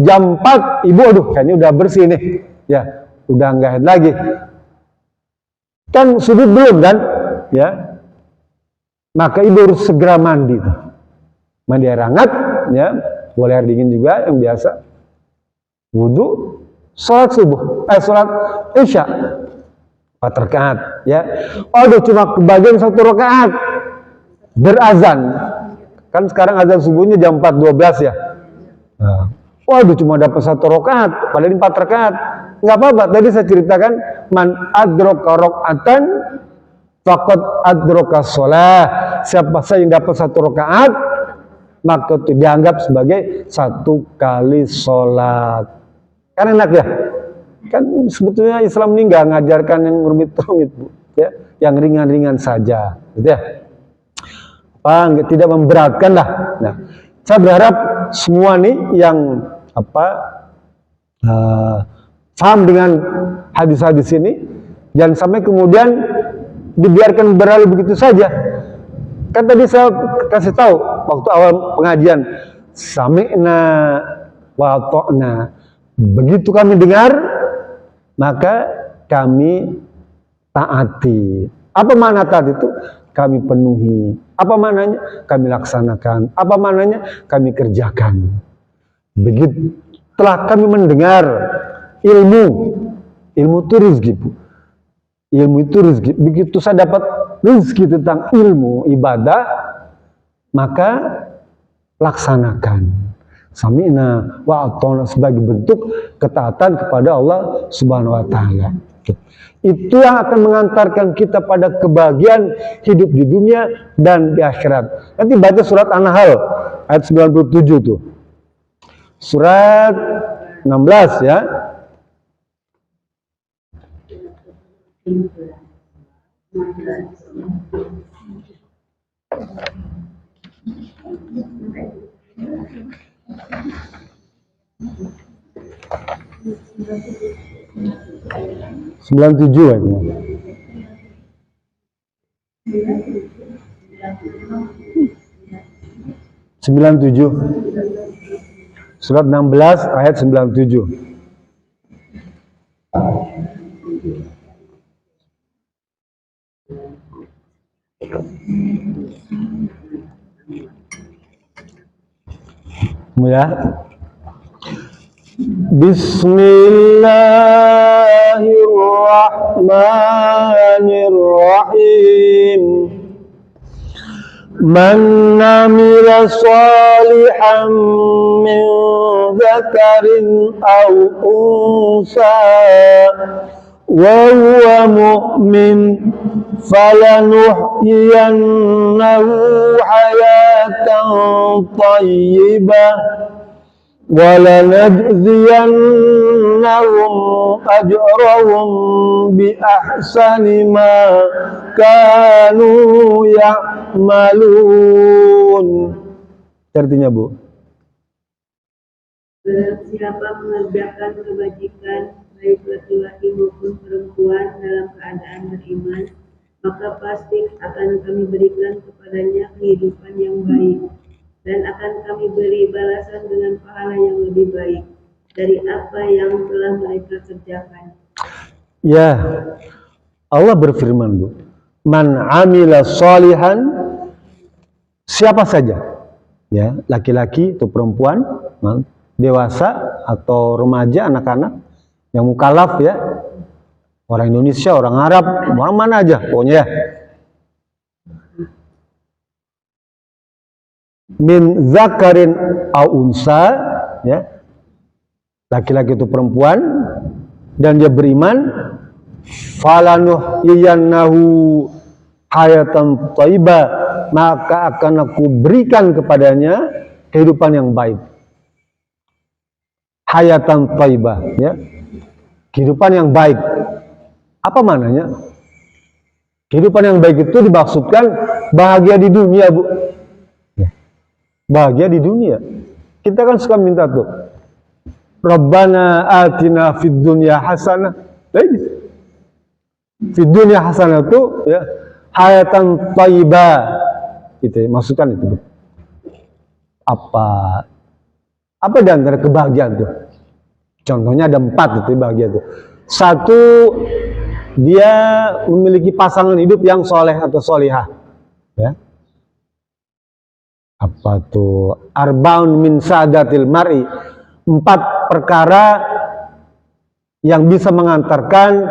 jam 4 ibu aduh kayaknya udah bersih nih. Ya, udah nggak haid lagi. Kan subuh belum kan? Ya. Maka ibu harus segera mandi. Mandi air hangat, ya. Boleh air dingin juga yang biasa. Wudu, sholat subuh, sholat isya 4 rakaat, ya. Aduh cuma kebagian 1 rakaat berazan. Kan sekarang azan subuhnya jam 4.12 ya. Nah, waduh cuma dapat 1 rakaat, padahal 4 rakaat. Nggak apa-apa. Tadi saya ceritakan man adroka rakaatan faqad adroka sholat. Siapa saja yang dapat 1 rakaat maka itu dianggap sebagai 1 kali sholat. Kan enak ya? Kan sebetulnya Islam ini nggak ngajarkan yang rumit-rumit, Bu. Ya, yang ringan-ringan saja, gitu ya. Tidak memberatkan lah. Nah, saya berharap semua nih yang paham dengan hadis-hadis ini, jangan sampai kemudian dibiarkan berlalu begitu saja. Kan tadi saya kasih tahu waktu awal pengajian, sami'na wa ata'na. Begitu kami dengar, maka kami taati. Apa makna taat itu? Kami penuhi. Apa maknanya? Kami laksanakan. Apa maknanya? Kami kerjakan. Begitu telah kami mendengar ilmu itu rezeki, Bu. Ilmu itu rezeki. Begitu saya dapat rezeki tentang ilmu ibadah, maka laksanakan. Sami'na wa ata'na sebagai bentuk ketaatan kepada Allah Subhanahu wa taala. Itu yang akan mengantarkan kita pada kebahagiaan hidup di dunia dan di akhirat. Nanti baca surat An-Nahl ayat 97 tuh. Surat 16 ya. Sembilan tujuh ya. 97. Surat 16 ayat 97. Ya. Bismillahirrahmanirrahim. Man amila salihan min dzakarin aw unsa wa huwa mu'min falanuhyiyannahu hayatan thayyibah walanajziyannahum ajrahum bi ahsani ma kanu ya'malun. Artinya, Bu, barang siapa mengerjakan kebajikan baik laki-laki maupun perempuan dalam keadaan beriman, maka pasti akan kami berikan kepadanya kehidupan yang baik, dan akan kami beri balasan dengan pahala yang lebih baik dari apa yang telah mereka kerjakan. ya, Allah berfirman, Bu, man amila shalihan, siapa saja, ya, laki-laki atau perempuan, dewasa atau remaja, anak-anak yang mukallaf, ya, orang Indonesia, orang Arab, orang mana aja, pokoknya ya. Min zakarin au unsa, ya, laki-laki itu perempuan dan dia beriman, falanuhyiyannahu hayatan thayyibah, maka akan aku berikan kepadanya kehidupan yang baik. Hayatan thayyibah, ya, kehidupan yang baik. Apa maknanya? Kehidupan yang baik itu dimaksudkan bahagia di dunia, Bu. Bahagia di dunia. Kita kan suka minta tuh, Rabbana atina fid dunya hasanah. Fid dunya hasanah itu, ya, hayatan thayyibah. Itu maksudkan itu. Apa Apa di antara kebahagiaan tuh? Contohnya ada 4 itu bahagia tuh. 1, dia memiliki pasangan hidup yang soleh atau solihah. Ya. Apa tuh? Arbaun min sa'adatil mar'i. 4 perkara yang bisa mengantarkan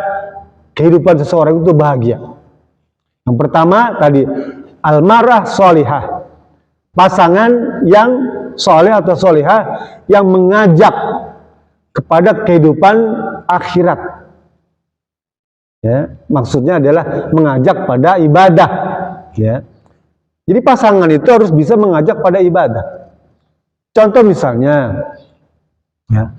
kehidupan seseorang itu bahagia. Yang pertama tadi, almarah solihah. Pasangan yang soleh atau solihah yang mengajak kepada kehidupan akhirat. Ya, maksudnya adalah mengajak pada ibadah. Ya. Jadi pasangan itu harus bisa mengajak pada ibadah. Contoh misalnya, ya,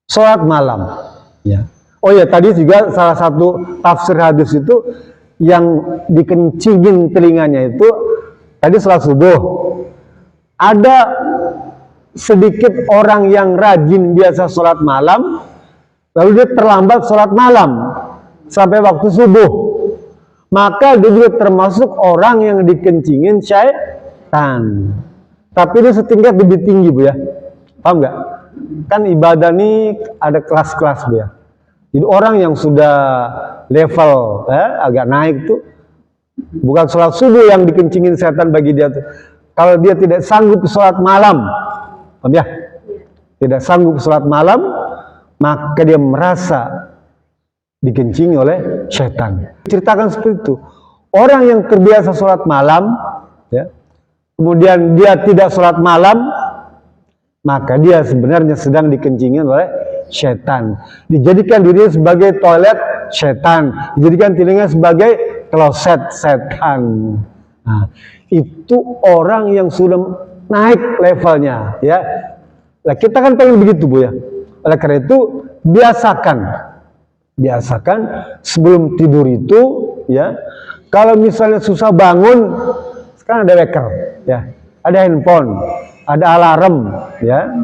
sholat malam. Ya. Oh ya, tadi juga salah satu tafsir hadis itu yang dikencingin telinganya itu tadi sholat subuh. Ada sedikit orang yang rajin biasa sholat malam, lalu dia terlambat sholat malam sampai waktu subuh, maka dia juga termasuk orang yang dikencingin syaitan. Tapi dia setingkat lebih tinggi, Bu ya. Paham nggak? Kan ibadah ini ada kelas-kelas, Bu ya. Jadi orang yang sudah level agak naik tuh, bukan sholat subuh yang dikencingin setan bagi dia tuh. Kalau dia tidak sanggup sholat malam, paham ya? Tidak sanggup sholat malam, maka dia merasa dikencingi oleh setan. Ceritakan seperti itu. Orang yang terbiasa sholat malam, ya, kemudian dia tidak sholat malam, maka dia sebenarnya sedang dikencingi oleh setan. Dijadikan dirinya sebagai toilet setan, dijadikan telinga sebagai kloset setan. Nah, itu orang yang sudah naik levelnya, ya. Nah, kita kan pengen begitu, Bu ya. Oleh karena itu biasakan sebelum tidur itu, ya. Kalau misalnya susah bangun, sekarang ada wecker, ya. Ada handphone, ada alarm, ya.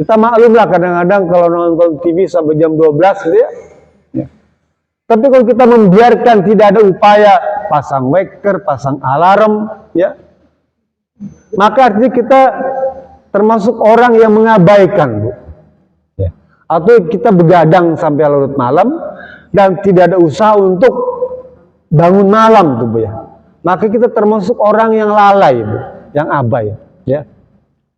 Kita maklum lah kadang-kadang kalau nonton TV sampai jam 12 gitu ya. Tapi kalau kita membiarkan tidak ada upaya pasang wecker, pasang alarm, ya, maka artinya kita termasuk orang yang mengabaikan, Bu. Ya. Atau kita begadang sampai larut malam dan tidak ada usaha untuk bangun malam, tuh, Bu ya. Maka kita termasuk orang yang lalai, Bu, yang abai, ya.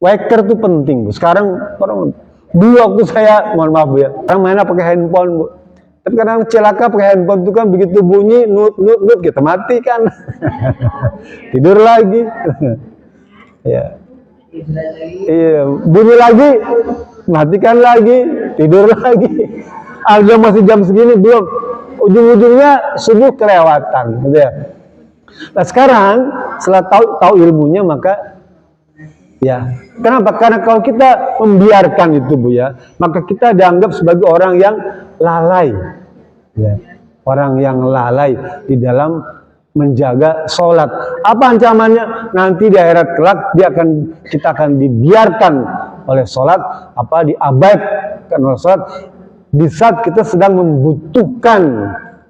Wecker itu penting, Bu. Sekarang orang dulu waktu saya, mohon maaf, Bu ya, orang mainnya pakai handphone, Bu. Tapi kadang celaka pakai handphone itu kan begitu bunyi nut kita mati kan. Tidur lagi. Ya. Iya, bunyi lagi, matikan lagi, tidur lagi. Ada masih jam segini belum. Ujung-ujungnya subuh kelewatan, gitu ya. Nah, sekarang setelah tahu ilmunya maka ya, kenapa? Karena kalau kita membiarkan itu, Bu ya, maka kita dianggap sebagai orang yang lalai, ya, orang yang lalai di dalam menjaga sholat. Apa ancamannya? Nanti di akhirat kelak kita akan dibiarkan oleh sholat, diabaikan oleh sholat di saat kita sedang membutuhkan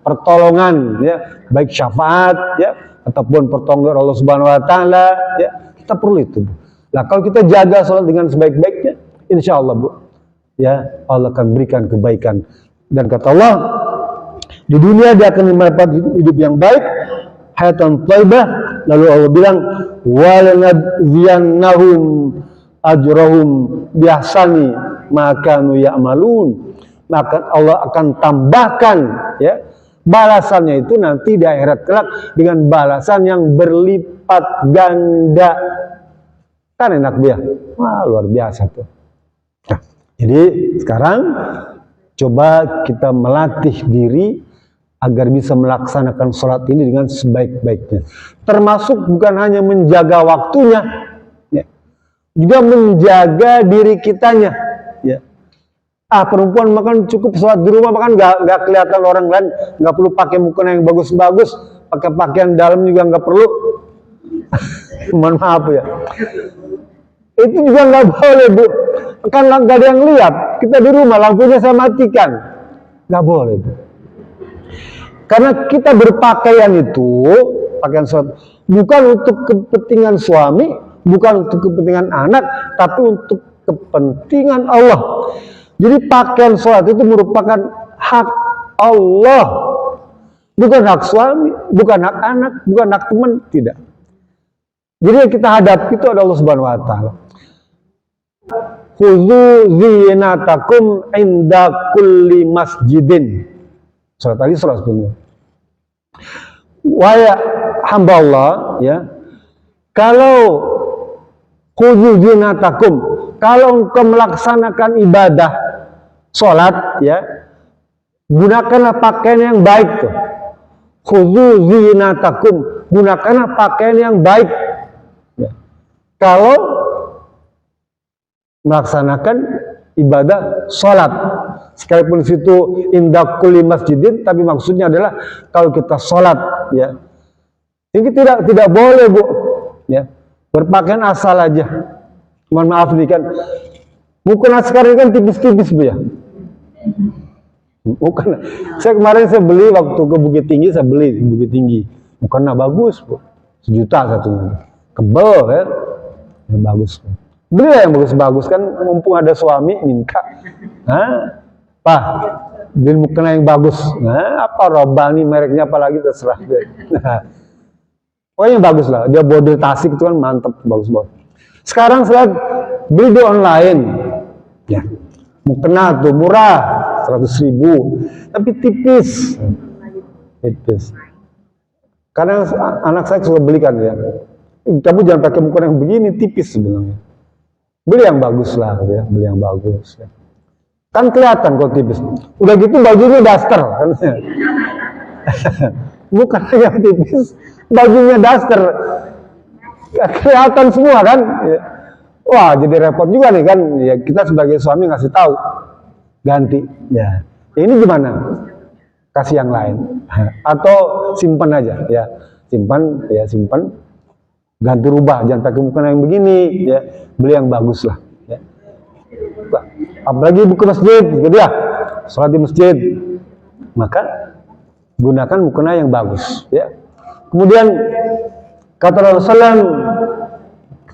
pertolongan, ya, baik syafaat, ya, ataupun pertolongan Allah Subhanahu Wa Taala, ya, kita perlu itu, Bu. Nah, kalau kita jaga sholat dengan sebaik-baiknya, insya Allah, Bu, ya, Allah akan berikan kebaikan. Dan kata Allah, di dunia dia akan mendapat hidup yang baik, hayatan thayyibah. Lalu Allah bilang, walanadziyannahum ajrahum biahsani ma kanu ya'malun. Maka Allah akan tambahkan, ya, balasannya itu nanti di akhirat kelak dengan balasan yang berlipat ganda. Kan enak, Bu ya? Wah, luar biasa tuh. Nah, jadi sekarang coba kita melatih diri agar bisa melaksanakan sholat ini dengan sebaik-baiknya. Termasuk bukan hanya menjaga waktunya, ya, juga menjaga diri kitanya. Ya. Perempuan makan cukup sholat di rumah, makan nggak kelihatan orang lain, nggak perlu pakai mukena yang bagus-bagus, pakai pakaian dalam juga nggak perlu. Mohon maaf ya. Itu juga nggak boleh, Bu. Kan nggak ada yang lihat. Kita di rumah, lampunya saya matikan. Nggak boleh, Bu. Karena kita berpakaian itu, pakaian sholat, bukan untuk kepentingan suami, bukan untuk kepentingan anak, tapi untuk kepentingan Allah. Jadi pakaian sholat itu merupakan hak Allah, bukan hak suami, bukan hak anak, bukan hak teman, tidak. Jadi yang kita hadapi itu adalah Allah Subhanahu wa taala. Khudzu zinatakum inda kulli masjidin. Surat Al-Isra sebenarnya. Wahai hamba Allah, ya. Kalau khudzu zinatakum, kalau engkau melaksanakan ibadah sholat, ya, gunakanlah pakaian yang baik tuh. Khudzu zinatakum, gunakanlah pakaian yang baik. Ya. Kalau melaksanakan ibadah sholat, sekalipun situ inda kulli masjidin, tapi maksudnya adalah kalau kita sholat, ya, ini tidak boleh, Bu, ya, berpakaian asal aja. Mohon maaf nih kan, mukena sekarang kan tipis-tipis, Bu, ya. Bukan, saya beli waktu ke Bukit Tinggi, saya beli di Bukit Tinggi, mukena bagus, Bu, 1 juta satunya, kebel kan, ya, bagus, Bu. Beli yang bagus-bagus kan, mumpung ada suami minta, Pak, beli mukena yang bagus, apa Robani mereknya apalagi terserah, pokoknya yang bagus lah, dia model Tasik itu kan mantep, bagus banget. Sekarang saya beli di online, ya, mukena tuh murah, 100.000, tapi tipis, Karena anak saya suka belikan, ya, kamu jangan pakai mukena yang begini, tipis sebenarnya. Beli yang bagus lah, ya, beli yang bagus. Ya. Kan kelihatan kok tipis. Udah gitu bajunya daster, kan? Bukan yang tipis, bajunya daster, kelihatan semua kan? Ya. Wah, jadi repot juga nih kan? Ya, kita sebagai suami ngasih tahu, ganti. Ya, ini gimana? Kasih yang lain, atau simpan aja, ya, simpan, ya simpan. Ganti rubah, jangan pakai mukena yang begini, ya, beli yang bagus lah, ya. Apalagi ke masjid, gitu ya, sholat di masjid, maka gunakan mukena yang bagus, ya. Kemudian kata Rasulullah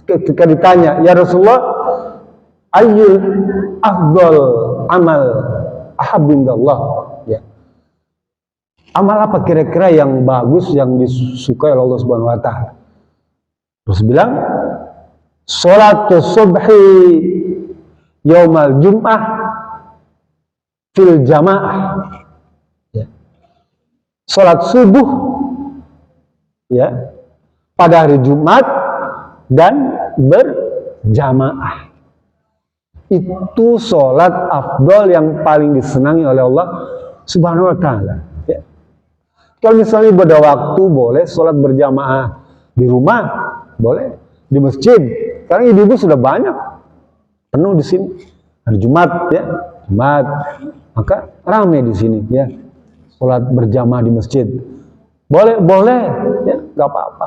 ketika ditanya, ya Rasulullah, ayyul afdal amal ahabindallah, ya. Amal apa kira-kira yang bagus, yang disukai oleh Allah Subhanahu wa taala? Terus bilang, sholatu subhi yaumal jum'ah fil jamaah, ya. Sholat subuh, ya, pada hari Jumat dan berjamaah. Itu sholat afdol yang paling disenangi oleh Allah Subhanahu wa taala, ya. Kalau misalnya pada waktu boleh sholat berjamaah di rumah, boleh di masjid. Sekarang ibu-ibu sudah banyak penuh di sini. Hari Jumat, ya, Jumat, maka ramai di sini, ya. Sholat berjamaah di masjid. Boleh, ya, nggak apa-apa.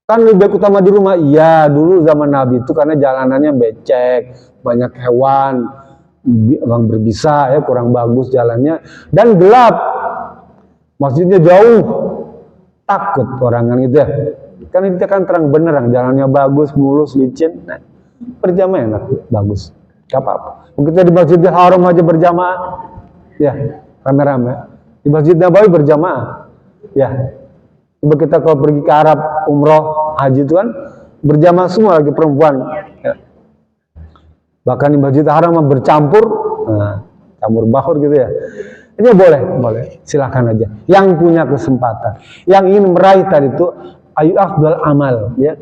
Kan lebih baik utama di rumah. Iya, dulu zaman Nabi itu karena jalanannya becek, banyak hewan, orang berbisa, ya, kurang bagus jalannya, dan gelap. Masjidnya jauh, takut orang kan gitu, ya. Karena itu kan terang benerang, jalannya bagus, mulus, licin, nah, berjamaah enak, bagus, gak apa-apa. Kita di Masjidil Haram aja berjamaah, ya, rame-rame. Di Masjid Nabawi berjamaah, ya. Coba kita kalau pergi ke Arab, umroh, haji itu kan berjamaah semua lagi perempuan, ya. Bahkan di Masjid Haram bercampur, nah, campur baur gitu, ya. Ini boleh, silakan aja. Yang punya kesempatan, yang ingin meraih tadi itu ayu afdal amal, ya,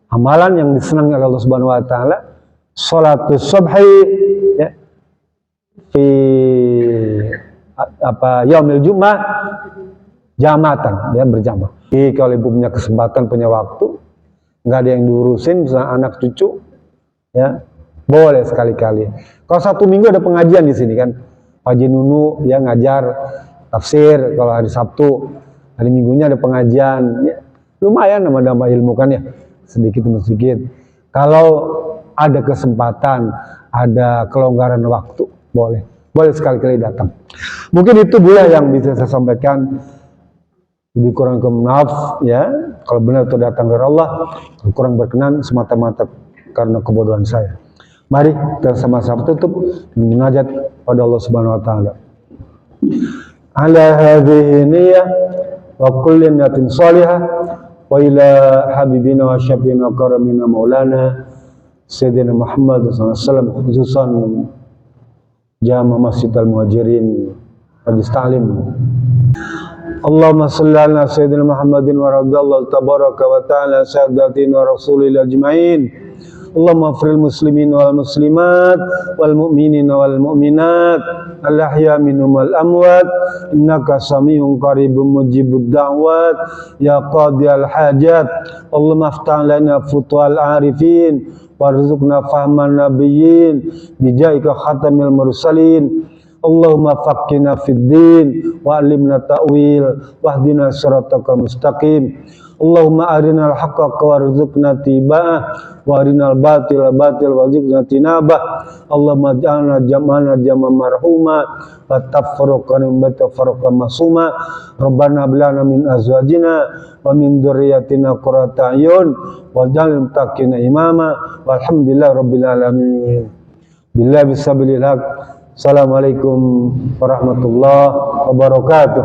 amalan yang disenangi oleh Allah Subhanahu wa taala, sholatus subhi, ya, fi yaumil jum'ah jamatan, ya, berjamaah. Jadi kalau ibu punya kesempatan, punya waktu, nggak ada yang diurusin, misalnya anak cucu, ya, boleh sekali-kali. Kalau 1 minggu ada pengajian di sini kan, Pak Haji Nunu, ya, ngajar tafsir. Kalau hari Sabtu, hari Minggunya ada pengajian, ya. Lumayan nama-nama ilmu kan, ya, sedikit demi sedikit. Kalau ada kesempatan, ada kelonggaran waktu, boleh sekali-kali datang. Mungkin itu Bu ya yang bisa saya sampaikan. Lebih kurang maaf, ya, kalau benar itu datang dari Allah, kurang berkenan semata-mata karena kebodohan saya. Mari kita sama-sama tutup munajat pada Allah Subhanahu wa taala. Ala hadhihi niyyah wa kulli niyatin salihah wa ila habibina wa syafiina karamina maulana Sayyidina Muhammad sallallahu alaihi wasallam khususan jamaah Masjid Al-Muhajirin Majlis Ta'lim. Allahumma salli ala Sayyidina Muhammadin wa radhiyallahu tabaraka wa ta'ala sadatina wa rasulil ajma'in. Allahumma firil muslimin wal muslimat wal mu'minin wal mu'minat al ahya minhum wal amwat innaka samiun qaribun mujibud da'wat ya qadiyal hajat. Allahumma aftah lana futuhal arifin warzuqna fahman nabiyyin bijaika khatamil mursalin. Allahumma faqqina fid din wa alimna ta'wil wahdina siratal mustaqim. Allahumma arinal haqqa warzuqna tiba'ah wa arinal batila batil warzuqna tinabah. Allahumma ja'alna jam'ana jam'an marhuma wa tafruqana min tafarruqan masuma. Rabbana hab lana min azwajina wa min dzurriyyatina qurrata a'yun waj'alna muttaqina imama walhamdulillahi rabbil alamin. Billahi bisabilil haq. Assalamualaikum warahmatullahi wabarakatuh.